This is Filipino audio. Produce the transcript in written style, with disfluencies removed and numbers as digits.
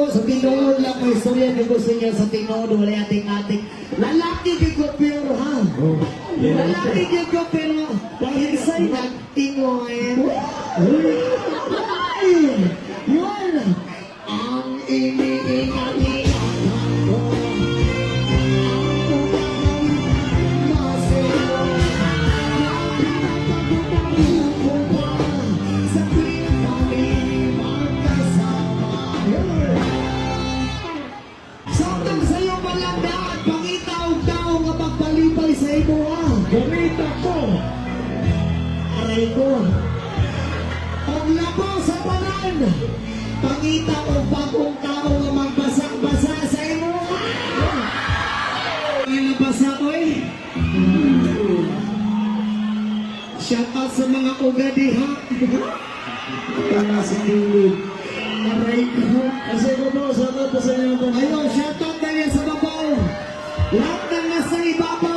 ko sa tinood lang may istorya ko gusto niya sa tinood wala ating lalaki ko pero ha lalaki ko pero dahil sa'y nagtingoy yun ang iniingat ko sa imo gamita ko aray ko ang labo sa tanan pangita o bagong tao nga magbasa-basa sa imo ay nabasa oy shout out sa mga ugadiha para sa kilid aray ko kasi ko po shout out sa inyo ayun shout out na yan sa babaw lahat ng nasa ibaba